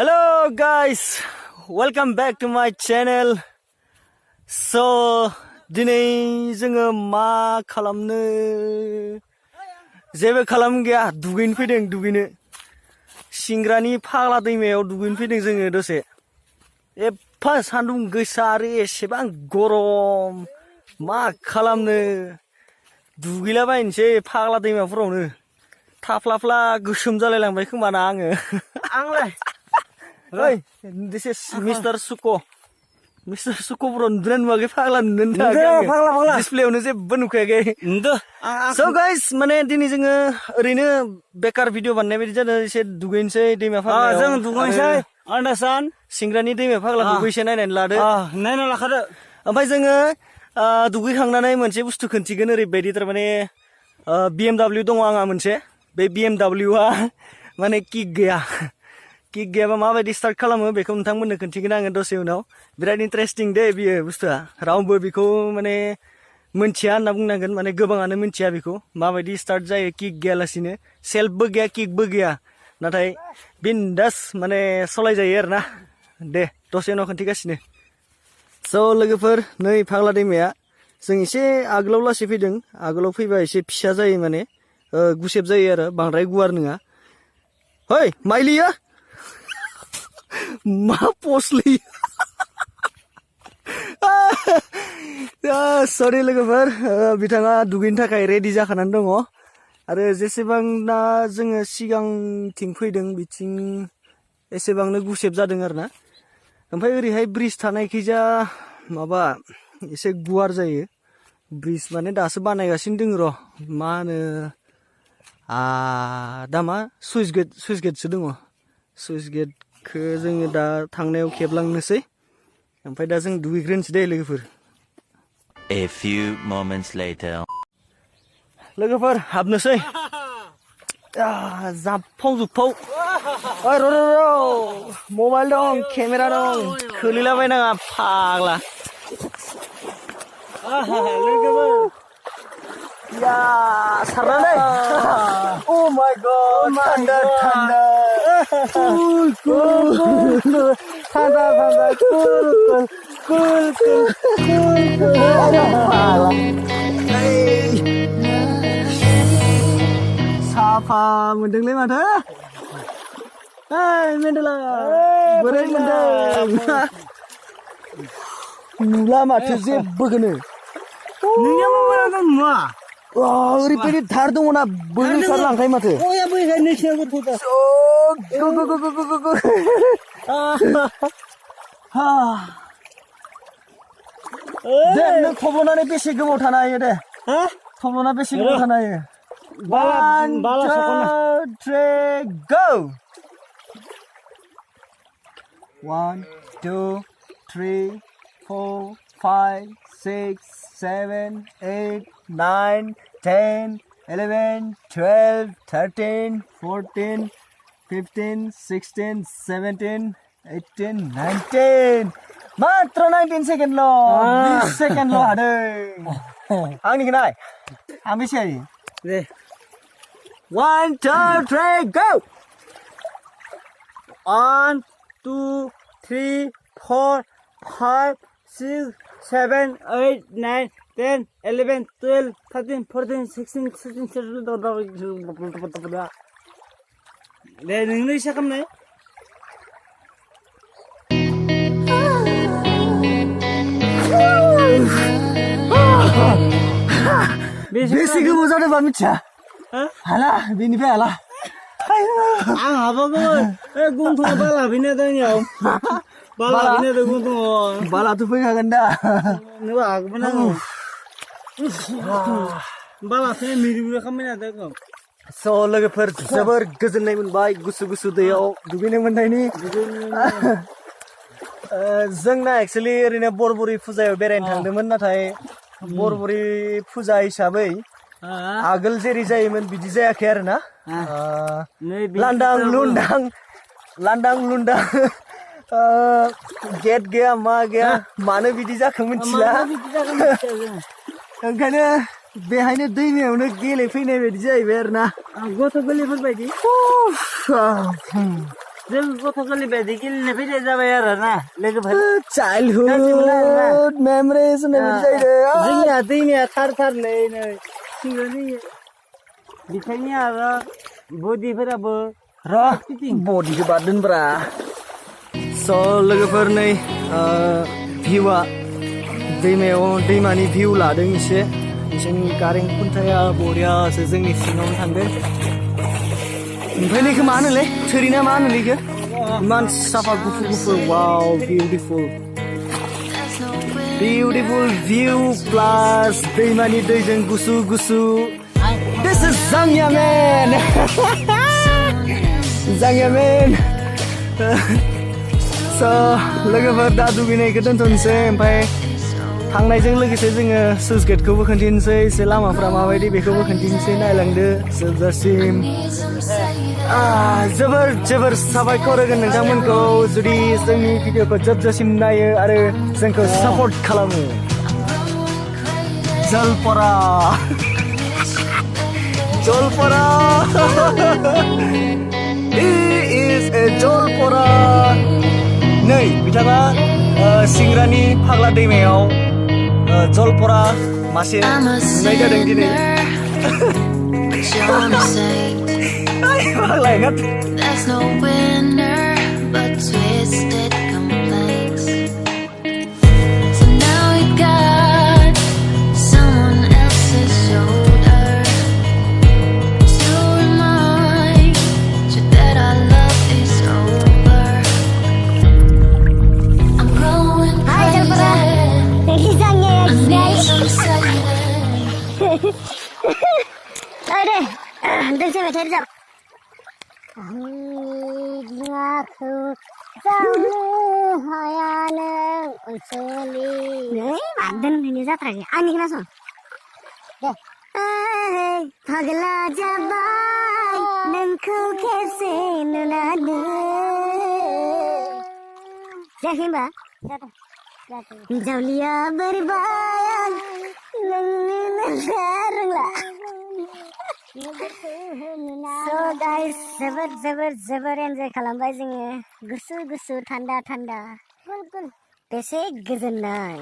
Hello guys, welcome back to my channel. So दिनै जोङो मा खालामनो जेबो खालाम गैया दुगैनो फैदों दुगैनो सिंग्रानि फाग्ला दैमायाव दुगैनो फैदों जोङो दसे एफा सान्दुं गोसा आरो एसेबां गरम मा खालामनो दुगैलाबायनोसै फाग्ला दैमाफोरावनो थाफ्लाफ्ला गोसोम जालायलांबाय खोमा ना आङो आंलाय Hey, this is Mr. Suko. Mr. Suko bro, नुदोंना नुवाखै फाग्ला नुदों फाग्ला डिसप्लेयावनो जेबो नुखायाखै So guys, माने दिनै जोङो ओरैनो बेकार भिडिअ बानायनाय बायदि जादों एसे दुगैनोसै दैमा फाग्लायाव जों दुगैनोसै आन्दासान सिंग्रानि दैमा फाग्लाखौबो एसे नायनानै लादो नायना लाखादो ओमफ्राय जोङो दुगैखांनानै मोनसे बुस्थु खोन्थिगोन ओरैबायदि थारमाने BMW दङ आंहा मोनसे बे BMWआ माने किक गैयाबा माबायदि स्टार्ट खालामो बेखौ नोंथांमोननो खोन्थिगोन आङो दसे उनाव बिराद इन्टारेस्टिं दे बियो बुस्थुआ रावबो बेखौ माने मोनथिया होनना बुंनांगोन माने गोबाङानो मोनथिया बेखौ माबायदि स्टार्ट जायो किक गैयालासिनो सेल्फबो गैया किकबो गैया नाथाय बिन्दास माने सलायजायो आरोना दे दसे उनाव खोन्थिगासिनो स' लोगोफोर नै फाग्ला दैमाया जों एसे आगोलाव लासै फैदों आगोलाव फैबा एसे फिसा जायो माने गुसेब जायो आरो बांद्राय गुवार नङा है माइलिया मा पस्टलै सरि लोगोफोर बिथाङा दुगैनो थाखाय रेडि जाखानानै दङ आरो जेसेबां दा जोङो सिगांथिं फैदों बिथिं एसेबांनो गुसेब जादों आरोना ओमफ्राय ओरैहाय ब्रिज थानायखैजा माबा एसे गुवार जायो ब्रिज माने दासो बानायगासिनो दङ र' मा होनो दा मा सुइस गेटसो दङ सुइस गेटखौ जोङो दा थांनायाव खेबलांनोसै ओमफ्राय दा जों दुगैग्रोनोसै दे लोगोफोर A few moments later लोगोफोर हाबनोसै जाबफाव ओइ र' मबाइल दं केमेरा दं खोलैलाबायनाङा फाग्ला लोगोफोर या सारनानै Oh my god थान्दा cool साफा मोनदोंलै माथो मेन्देला बोरै मोनदों नुला माथो जेबोखौनो नोंनिया मबाइला दं नुवा ओरैबायदि धार दङना बोहैखारलांखायो माथो दे नों थब्ल'नानै बेसे गोबाव थानो हायो दे थब्ल'ना बेसे गोबाव थानो हायो 1 2 3 go 1 2 3 4 5 6 7 8 9 10 11 12 13 14 15 16 17 18 19 मात्र 19 सेकेन्डल' 20 सेकेन्डल' हादों आंनिखौ नाय आं बेसे हायो दे 1 2 3 go 1 2 3 4 5 6 7 8 9 10 11 12 13 14 16 17 दे नोंनो इसा खालामनाय बेसे गोबाव जादोंबा मिथिया हाला बेनिफ्राय हाला आं हाबागौमोन गन्थङाव बाला हाबहैनो दानियाव बाला हाबहैनो गन्थङाव बालाथ' फैखागोन दा नोंबो हागौमोन आङो बाला फैनाय मिरु खालामबाय नादों स' लोगोफोर जोबोर गोजोननाय मोनबाय गुसु दैयाव दुगैनो मोननायनि जोंना एक्सुवेलि ओरैनो बरबुरि फुजायाव बेरायनो थांदोंमोन नाथाय बरबुरि फुजा हिसाबै आगोल जेरै जायोमोन बिदि जायाखै आरो ना लांदां लुंदां गेट गैया मा गैया मानो बिदि जाखो मिथिला ओंखायनो बेहायनो दैमायावनो गेलेफैनाय बायदि जाहैबाय आरो ना गथ' गोरलैफोर बायदि जों गथ' गोरलैबायदि गेलेनो फैनाय जाबाय आरो ना लोगोफोर चाइल्डहुड मेमोरिज होननाय बायदि जायो जोंनिया दैमाया थार नै सिंगानि बिखायनो आरो बडिफोराबो र' बडिखौ बाद दोनब्रा स' लोगोफोर नै भिउआ दैमानि भिउ लादों एसे जोंनि कारेन्ट खुन्थाया बरियासो जोंनि सिङावनो थांदों ओमफ्राय नैखौ मा होनोलै थोरि ना मा होनोलै इखो इमान साफा गुफुर वाव बिउटिफुल भिउ प्लास दैमानि दैजों गुसु दिस इज जांगियामेन जांगियामेन स' लोगोफोर दा दुगैनायखौ दोनथ'नोसै ओमफ्राय थांनायजों लोगोसे जोङो सुइस गेटखौबो खोन्थिनोसै एसे लामाफ्रा माबायदि बेखौबो खोन्थिनोसै नायलांदो जोबजासिम जोबोर साबायखर होगोन नोंथांमोनखौ जुदि जोंनि भिडिअखौ जोबजासिम नायो आरो जोंखौ सापर्ट खालामो जलपरा he is a जलपरा नै बिथाङा सिंग्रानि फाग्ला दैमायाव जलपरा मासे नुनाय जादों दिनै There's no winner but twisted complaints. So now we got someone else's shoulder to remind you that our love is over. I'm growing crazy. I need some silence. Ơi đây, đừng xem mày thấy được. Aku jauh hayalnya unsuri. Nih, badan ini jatuh lagi. Ani kena son. Deh. Pagla jabai, nengku kese nunadu. Jatuh mbak. Jatuh. Jauhlia berbayang, nenglah. So guys, जोबोर enjoy खालामबाय जोङो गुसु थान्दा बेसे गोजोननाय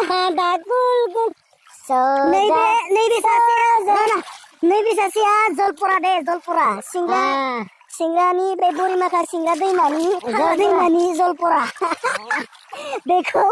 थान्दा गुल नैबे सासेया जलपरा सिंग्रानि बे बोरिमाखा सिंग्रा दैमानि जलपरा बेखौ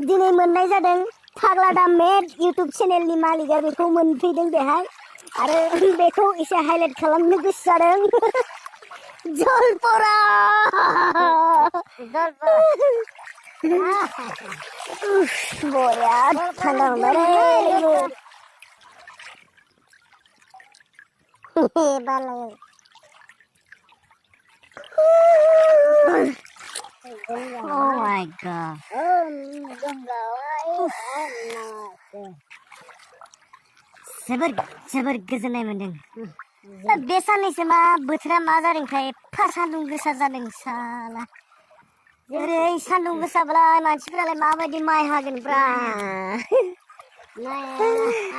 दिनै मोननाय जादों फाग्ला दा मेड इउटुब चेनेलनि मालिकआ बेखौ मोनफैदों बेहाय आरो बेखौ एसे हाइलाइट खालामनो गोसो जादों जलपरा बरिया थान्दा मोनबाय Oh my god. जोबोर गोजोननाय मोनदों बे साननैसो मा बोथोरा मा जादोंथाय एफा सान्दुं गोसा जादों साला ओरै सान्दुं गोसाब्लाय मानसिफोरालाय माबायदि माइ हागोनब्रा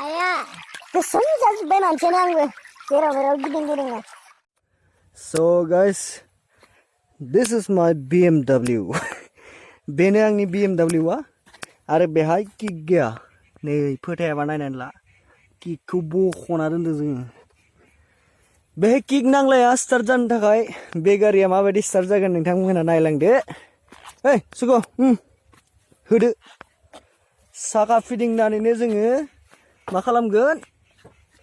आया गोसोम जाजोब्बाय मानसियानो आंबो जेराव गिदिं So guys, this is my BMW. बेनो आंनि BMW आरो बेहाय किक गैया नै फोथायाबा नायनानै ला किकखौ बख'ना दोनदों जोङो बेहाय किक नांलाया स्टार्ट जानो थाखाय बे गारिया माबायदि स्टार्ट जागोन नोंथांमोना नायलांदो ओइ सुग' होदो साखा फिदिंनानैनो जोङो मा खालामगोन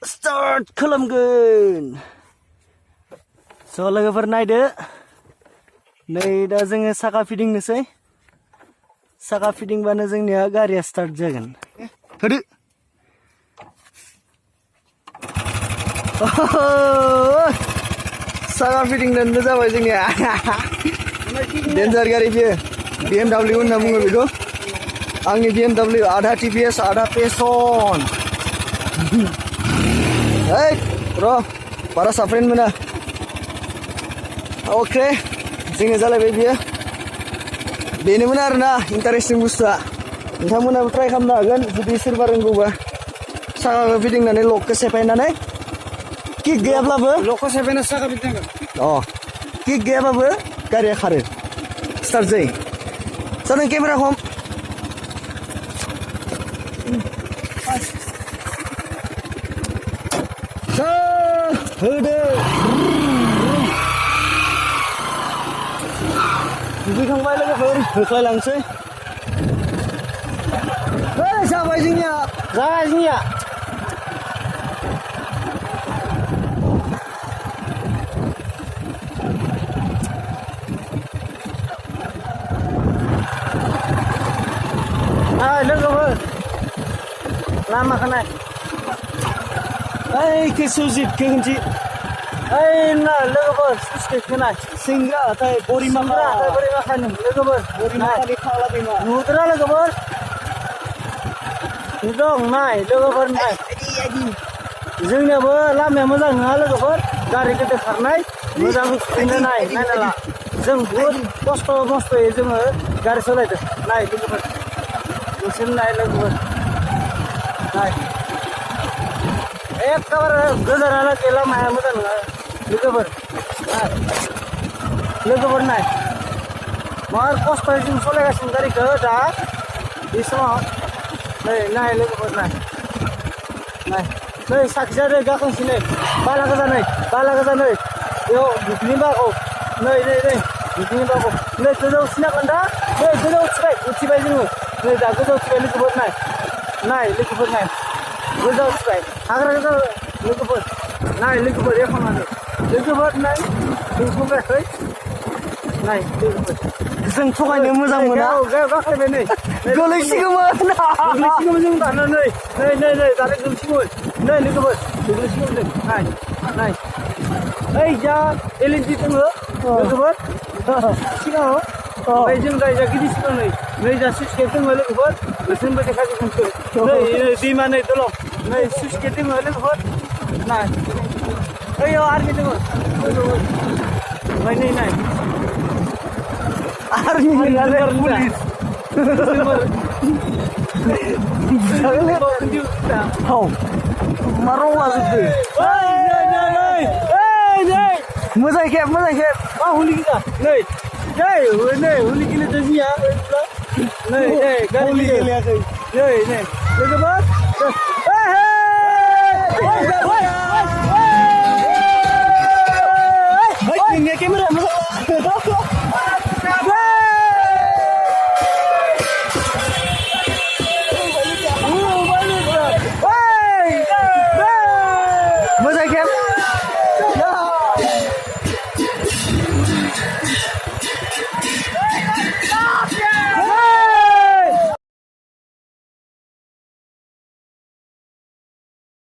स्टार्ट खालामगोन स' लोगोफोर नायदो नै दा जोङो साखा फिदिंनोसै साखा फिदिंबानो जोंनिया गारिया स्टार्ट जागोन होदो साखा फिदिंनानैनो जाबाय जोंनिया डेन्जार गारि बियो BMW होनना बुङो बेखौ आंनि BMW आधा TVS आधा पेसन ओइ र' बारा साफ्रेन मोना अके जोङो जालायबाय बियो बेनोमोन आरोना इन्टारेस्टिं बुस्थुआ नोंथांमोनाबो ट्राइ खालामनो हागोन जुदि सोरबा रोंगौबा साखाखौ फिदिंनानै लकखौ सेफायनानै किक गैयाब्लाबो ल'क' सेभेना साखा बिदिनांगोन अ किक गैयाबाबो गारिया खारो स्टार्ट जायो जादों केमेरा हम होदो दुगैखांबाय लोगोफोर होख्लायलांसै जाबाय जोंनिया जाबाय जोंनिया लोगोफोर लामाखौ नाय ओइ केसुजित केगोनथि ओइ ना लोगोफोर सुइसखौ नाय सिंग्रा थाय बरिमाखा बोरै माखानो लोगोफोर बरिमाखानि फाग्ला दैमा नुदोंना लोगोफोर नुदों नाय लोगोफोर नाय जोंनियाबो लामाया मोजां नङा लोगोफोर गारि गिदिर खारनाय मोजां खुंनो नायना ला जों बुहुद खस्थ' मस्थ'यै जोङो गारि सालायदों नाय लोगोफोर नोंसोर नाय लोगोफोर नाय एखेबारे गोजानालागै लामाया मोजां नङा लोगोफोर नाय लोगोफोर नाय मार खस्थ'यै जों सालायगासिनो गारिखौ दा बे समाव नै नाय लोगोफोर नाय नाय नै साखिजादो गाखोनोसै नै बाला गोजा नै बेयाव दुब्लिनि बागाव नै दुब्लिनि बागाव नै गोजौ सिनागोन दा नै गोजौ उथिबाय जोङो नै दा गोजौ उथिबाय लोगोफोर नाय लोगोफोर नाय गोजौ उथिबाय हाग्रा गोजौ लोगोफोर नाय लोगोफोर एखनानै लोगोफोर नाय दुंख'बायाखै नाय लोगोफोर जों थगायनो मोजां मोना गाखोबाय नै गोलैसिगौमोन जों दाना नै दानो गोलैसिगौमोन नै लोगोफोर गोलैसिगौमोन जों नाय ओइ जा एलएनजि दङ लोगोफोर सिगाङाव ओमफ्राय जों जायजा गिदिर सिगां नै जा सुइस गेट दङ लोगोफोर नोंसोरबो देखायजोबगोनसो नै दैमा नै दलं नै सुइस गेट दङ लोगोफोर नाय ओइयाव आर्मि दङ ओमफ्राय नै नाय आर्मि पुलिस औ मा रंला जोबदो मोजां खेब मा हुलि गिदा नै हुलि गेलेदों जोंनिया नै गारि गेलेयाखै नै लोगोफोर